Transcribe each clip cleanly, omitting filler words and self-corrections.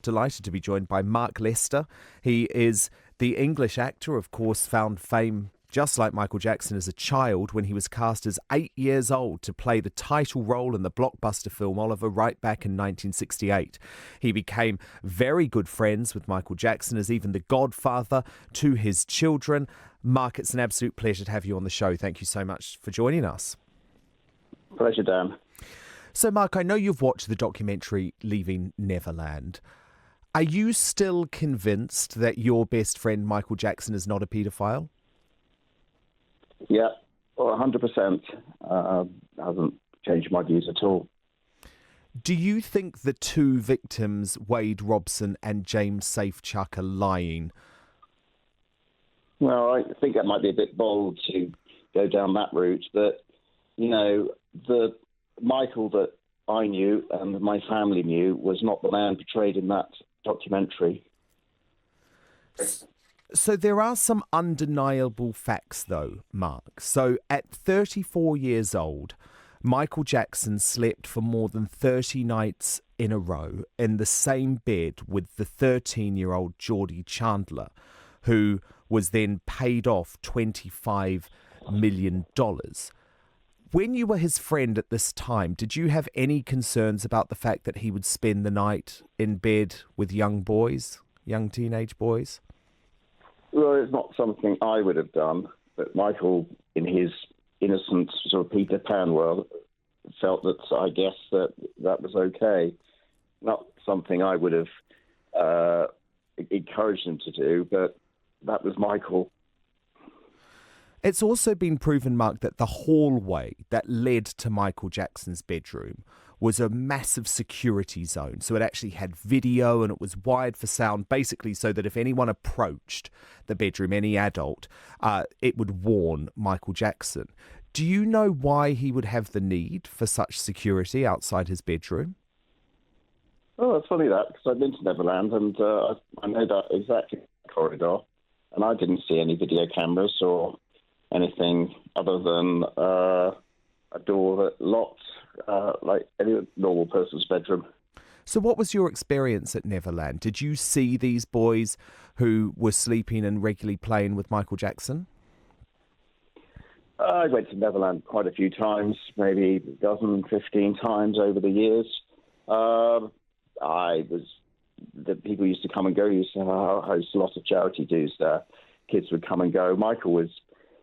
delighted to be joined by Mark Lester. He is the English actor, of course, found fame just like Michael Jackson as a child when he was cast as 8 years old to play the title role in the blockbuster film Oliver right back in 1968. He became very good friends with Michael Jackson as even the Godfather to his children. Mark, it's an absolute pleasure to have you on the show. Thank you so much for joining us. Pleasure, Dan. So, Mark, I know you've watched the documentary Leaving Neverland. Are you still convinced that your best friend Michael Jackson is not a paedophile? Yeah, well, 100%. Hasn't changed my views at all. Do you think the two victims, Wade Robson and James Safechuck, are lying? Well, I think that might be a bit bold to go down that route, but, you know, the Michael that I knew and my family knew was not the man portrayed in that documentary. So there are some undeniable facts, though, Mark. So at 34 years old, Michael Jackson slept for more than 30 nights in a row in the same bed with the 13-year-old Geordie Chandler, who was then paid off $25 million. When you were his friend at this time, did you have any concerns about the fact that he would spend the night in bed with young boys, young teenage boys? Well, it's not something I would have done, but Michael, in his innocent sort of Peter Pan world, felt that I guess that was okay. Not something I would have encouraged him to do, but that was Michael. It's also been proven, Mark, that the hallway that led to Michael Jackson's bedroom was a massive security zone. So it actually had video and it was wired for sound, basically so that if anyone approached the bedroom, any adult, it would warn Michael Jackson. Do you know why he would have the need for such security outside his bedroom? Oh, it's funny that, because I've been to Neverland and I know that exact corridor, and I didn't see any video cameras or anything other than a door that locked like any normal person's bedroom. So what was your experience at Neverland? Did you see these boys who were sleeping and regularly playing with Michael Jackson? I went to Neverland quite a few times, maybe a dozen, 15 times over the years. The people used to come and go, used to host a lot of charity dues there. Kids would come and go. Michael was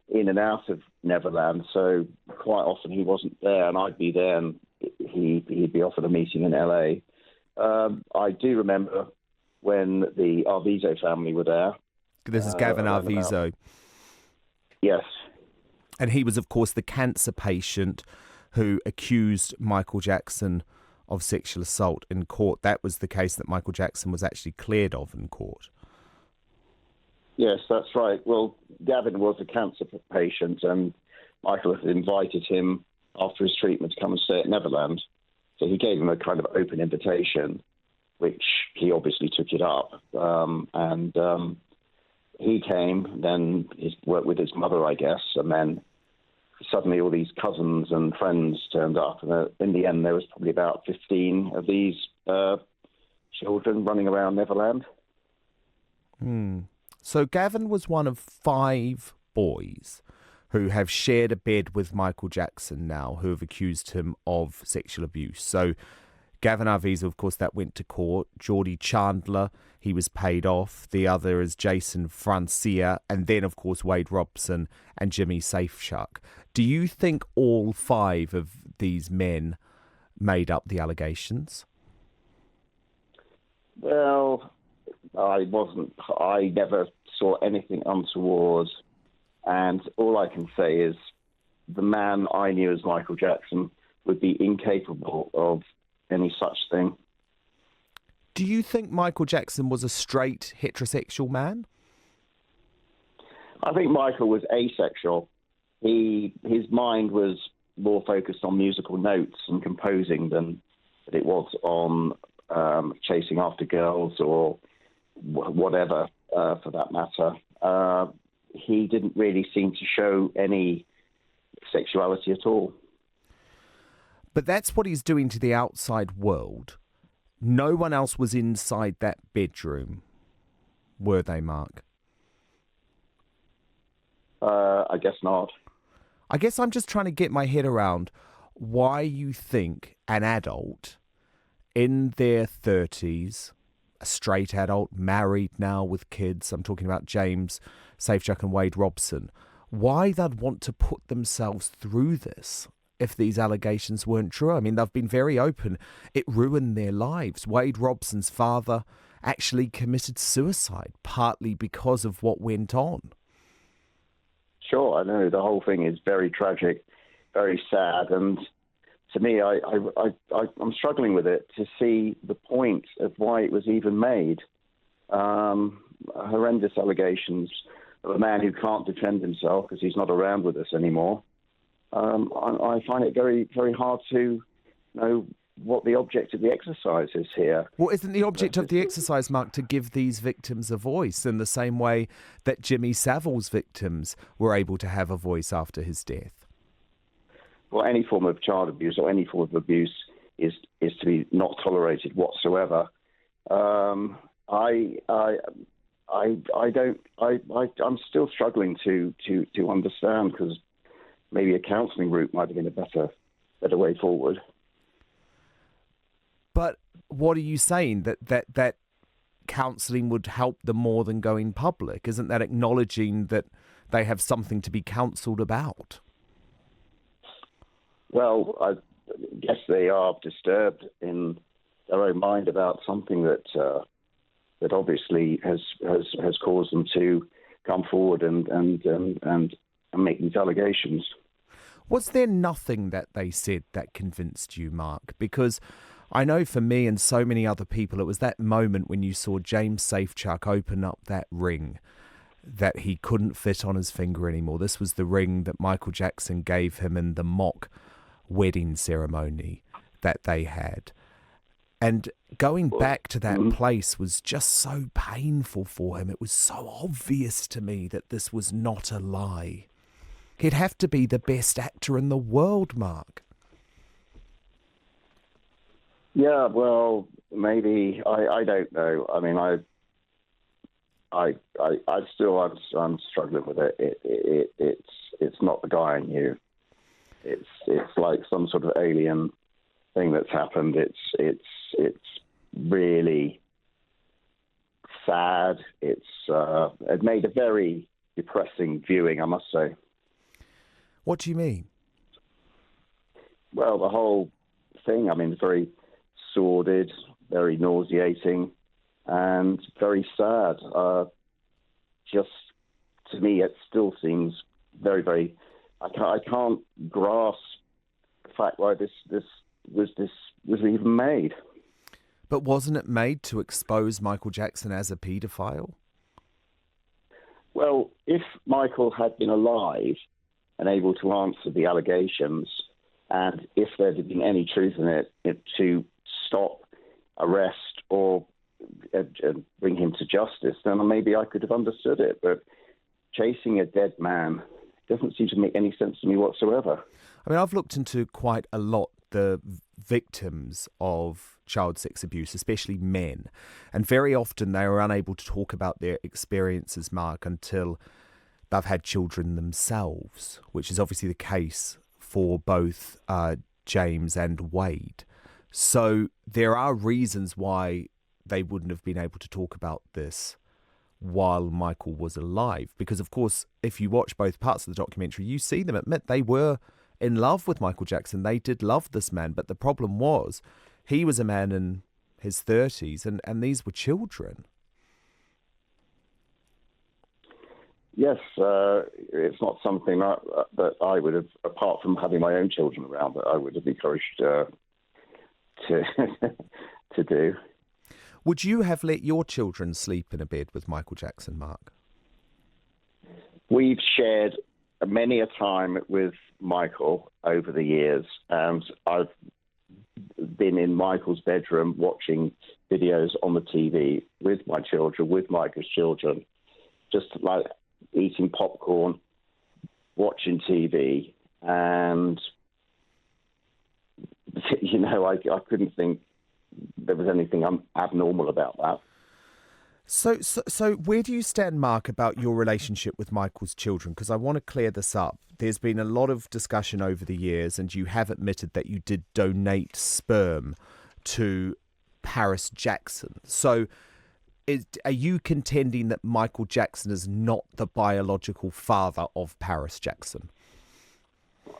in and out of Neverland, so quite often he wasn't there, and I'd be there, and he'd be off at a meeting in LA. I do remember when the Arvizo family were there. This is Gavin Arvizo. Yes. And he was, of course, the cancer patient who accused Michael Jackson of sexual assault in court. That was the case that Michael Jackson was actually cleared of in court. Yes, that's right. Well, Gavin was a cancer patient, and Michael had invited him after his treatment to come and stay at Neverland. So he gave him a kind of open invitation, which he obviously took it up. He came, then he worked with his mother, I guess, and then suddenly all these cousins and friends turned up. And in the end, there was probably about 15 of these children running around Neverland. So Gavin was one of 5 boys who have shared a bed with Michael Jackson now, who have accused him of sexual abuse. So Gavin Arvizo, of course, that went to court. Geordie Chandler, he was paid off. The other is Jason Francia. And then, of course, Wade Robson and Jimmy Safechuck. Do you think all 5 of these men made up the allegations? Well, I never saw anything untoward. And all I can say is the man I knew as Michael Jackson would be incapable of any such thing. Do you think Michael Jackson was a straight heterosexual man? I think Michael was asexual. His mind was more focused on musical notes and composing than it was on chasing after girls or whatever, for that matter. He didn't really seem to show any sexuality at all. But that's what he's doing to the outside world. No one else was inside that bedroom, were they, Mark? I guess not. I guess I'm just trying to get my head around why you think an adult in their 30s, a straight adult, married now with kids, I'm talking about James Safechuck and Wade Robson, why they'd want to put themselves through this if these allegations weren't true. I mean, they've been very open. It ruined their lives. Wade Robson's father actually committed suicide, partly because of what went on. Sure, I know the whole thing is very tragic, very sad, and to me, I'm struggling with it to see the point of why it was even made. Horrendous allegations of a man who can't defend himself because he's not around with us anymore. I find it very, very hard to know what the object of the exercise is here. Well, isn't the object of the exercise, Mark, to give these victims a voice in the same way that Jimmy Savile's victims were able to have a voice after his death? Well, any form of child abuse or any form of abuse is to be not tolerated whatsoever. I'm still struggling to understand, because maybe a counselling route might have been a better way forward. But what are you saying? That counselling would help them more than going public? Isn't that acknowledging that they have something to be counselled about? Well, I guess they are disturbed in their own mind about something that obviously has caused them to come forward and make these allegations. Was there nothing that they said that convinced you, Mark? Because I know for me and so many other people, it was that moment when you saw James Safechuck open up that ring that he couldn't fit on his finger anymore. This was the ring that Michael Jackson gave him in the mock wedding ceremony that they had. And going back to that place was just so painful for him. It was so obvious to me that this was not a lie. He'd have to be the best actor in the world, Mark. Yeah, well, maybe. I don't know. I mean, I'm struggling with it. It's not the guy I knew. It's like some sort of alien thing that's happened. It's really sad. It made a very depressing viewing, I must say. What do you mean? Well, the whole thing, I mean, it's very sordid, very nauseating, and very sad. Just to me, it still seems very, very. I can't grasp the fact why this was even made. But wasn't it made to expose Michael Jackson as a paedophile? Well, if Michael had been alive and able to answer the allegations, and if there had been any truth in it to stop, arrest, or bring him to justice, then maybe I could have understood it. But chasing a dead man doesn't seem to make any sense to me whatsoever. I mean, I've looked into quite a lot the victims of child sex abuse, especially men, and very often they are unable to talk about their experiences, Mark, until they've had children themselves, which is obviously the case for both James and Wade. So there are reasons why they wouldn't have been able to talk about this while Michael was alive. Because, of course, if you watch both parts of the documentary, you see them admit they were in love with Michael Jackson. They did love this man. But the problem was he was a man in his 30s and these were children. Yes, it's not something that I would have, apart from having my own children around, that I would have encouraged to to do. Would you have let your children sleep in a bed with Michael Jackson, Mark? We've shared many a time with Michael over the years, and I've been in Michael's bedroom watching videos on the TV with my children, with Michael's children, just like eating popcorn, watching TV, and I couldn't think there was anything abnormal about that. So where do you stand, Mark, about your relationship with Michael's children? Because I want to clear this up. There's been a lot of discussion over the years, and you have admitted that you did donate sperm to Paris Jackson. So are you contending that Michael Jackson is not the biological father of Paris Jackson?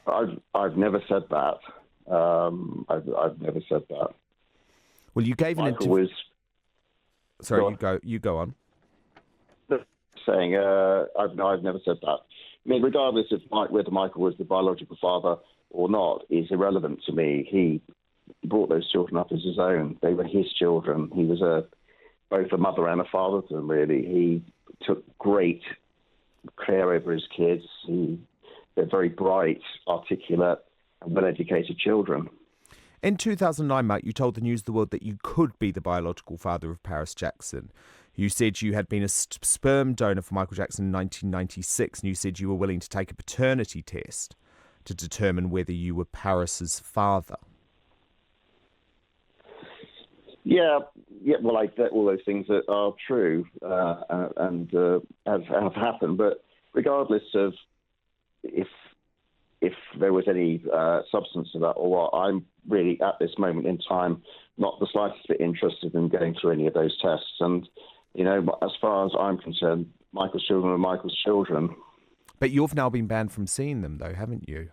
I've never said that. I've never said that. Well, you gave an interview. Sorry, you go on. Saying, I've never said that. I mean, regardless of whether Michael was the biological father or not, is irrelevant to me. He brought those children up as his own. They were his children. He was both a mother and a father to them, really. He took great care over his kids. They're very bright, articulate, and well-educated children. In 2009, Mark, you told the News of the World that you could be the biological father of Paris Jackson. You said you had been a sperm donor for Michael Jackson in 1996, and you said you were willing to take a paternity test to determine whether you were Paris's father. Yeah. Well, all those things are true and have happened. But regardless of if there was any substance to that or what, I'm really at this moment in time not the slightest bit interested in going through any of those tests. And as far as I'm concerned, Michael's children are Michael's children. But you've now been banned from seeing them, though, haven't you?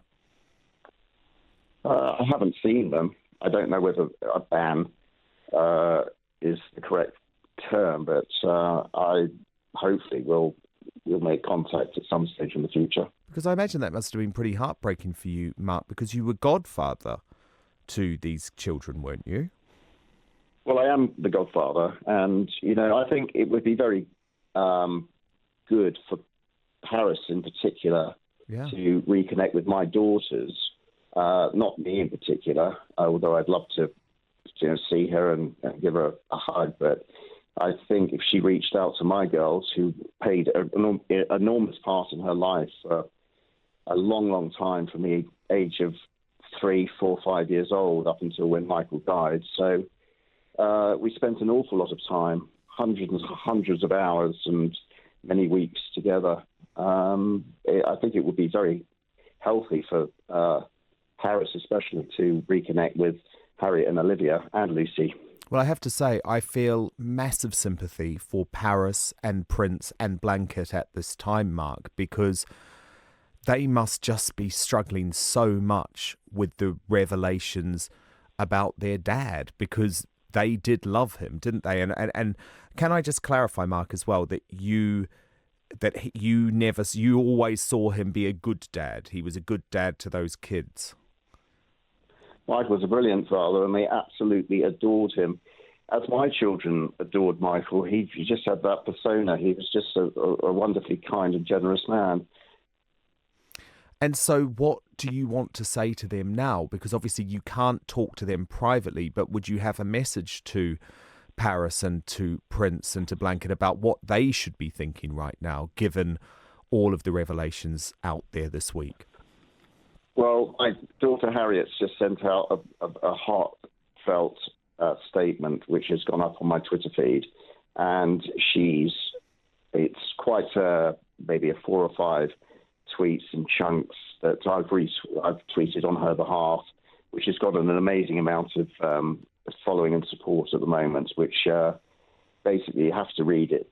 I haven't seen them. I don't know whether a ban is the correct term, but I hopefully will make contact at some stage in the future. Because I imagine that must have been pretty heartbreaking for you, Mark, because you were godfather to these children, weren't you? Well, I am the godfather, and, I think it would be very good for Paris in particular to reconnect with my daughters, not me in particular, although I'd love to see her and give her a hug. But I think if she reached out to my girls, who played an enormous part in her life for a long, long time, from the age of 3, 4, 5 years old up until when Michael died. So we spent an awful lot of time, hundreds of hours and many weeks together. I think it would be very healthy for Paris especially to reconnect with Harriet and Olivia and Lucy. Well, I have to say, I feel massive sympathy for Paris and Prince and Blanket at this time, Mark, because they must just be struggling so much with the revelations about their dad, because they did love him, didn't they? And can I just clarify, Mark, as well, that you always saw him be a good dad. He was a good dad to those kids. Michael was a brilliant father, and they absolutely adored him, as my children adored Michael. He just had that persona. He was just a wonderfully kind and generous man. And so what do you want to say to them now? Because obviously you can't talk to them privately, but would you have a message to Paris and to Prince and to Blanket about what they should be thinking right now, given all of the revelations out there this week? Well, my daughter Harriet's just sent out a heartfelt statement, which has gone up on my Twitter feed, and it's quite maybe a 4 or 5 tweets and chunks that I've tweeted on her behalf, which has got an amazing amount of following and support at the moment, which basically you have to read it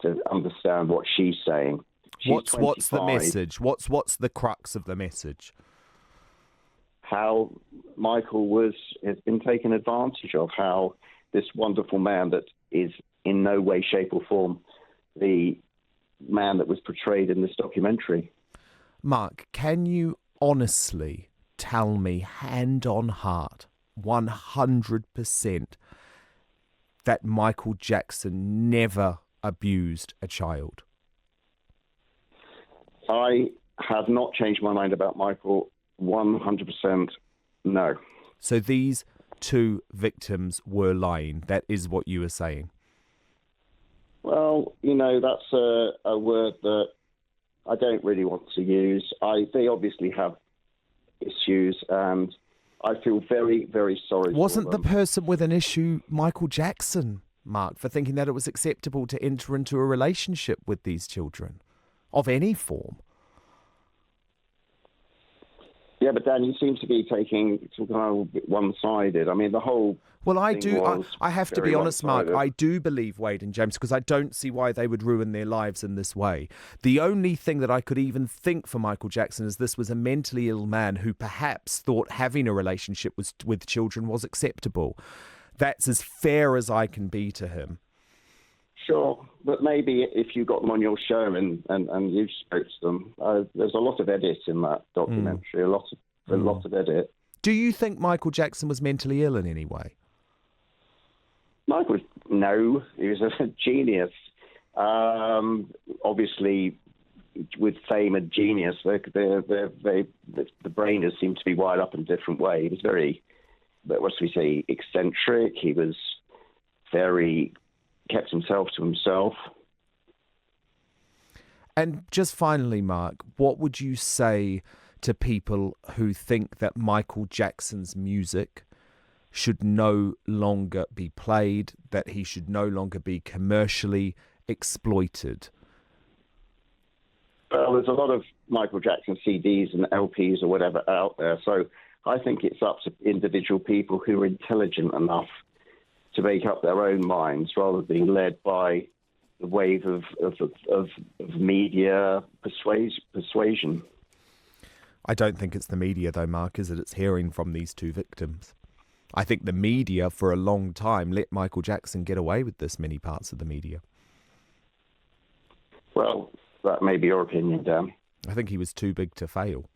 to understand what she's saying. What's the message? What's the crux of the message? How Michael has been taken advantage of, how this wonderful man that is in no way, shape or form the man that was portrayed in this documentary. Mark, can you honestly tell me, hand on heart, 100%, that Michael Jackson never abused a child? I have not changed my mind about Michael. 100% no. So these 2 victims were lying. That is what you were saying. Well, that's a word that I don't really want to use. They obviously have issues, and I feel very, very sorry Wasn't for the them. person with an issue Michael Jackson, Mark, for thinking that it was acceptable to enter into a relationship with these children of any form? Yeah, but Dan, you seem to be taking sort of a bit one-sided. I mean, the whole Well, I thing do. was I have to very be honest, Mark. one-sided. I do believe Wade and James because I don't see why they would ruin their lives in this way. The only thing that I could even think for Michael Jackson is this was a mentally ill man who perhaps thought having a relationship with children was acceptable. That's as fair as I can be to him. Sure, but maybe if you got them on your show and you spoke to them, there's a lot of edit in that documentary, a lot of edit. Do you think Michael Jackson was mentally ill in any way? Michael, no, he was a genius. Obviously, with fame and genius, the brain has seemed to be wired up in a different way. He was very, what should we say, eccentric. He was very kept himself to himself. And just finally, Mark, what would you say to people who think that Michael Jackson's music should no longer be played, that he should no longer be commercially exploited? Well, there's a lot of Michael Jackson CDs and LPs or whatever out there, so I think it's up to individual people who are intelligent enough to make up their own minds rather than being led by the wave of media persuasion. I don't think it's the media, though, Mark, is it? It's hearing from these two victims. I think the media, for a long time, let Michael Jackson get away with this, many parts of the media. Well, that may be your opinion, Dan. I think he was too big to fail.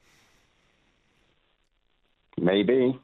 Maybe.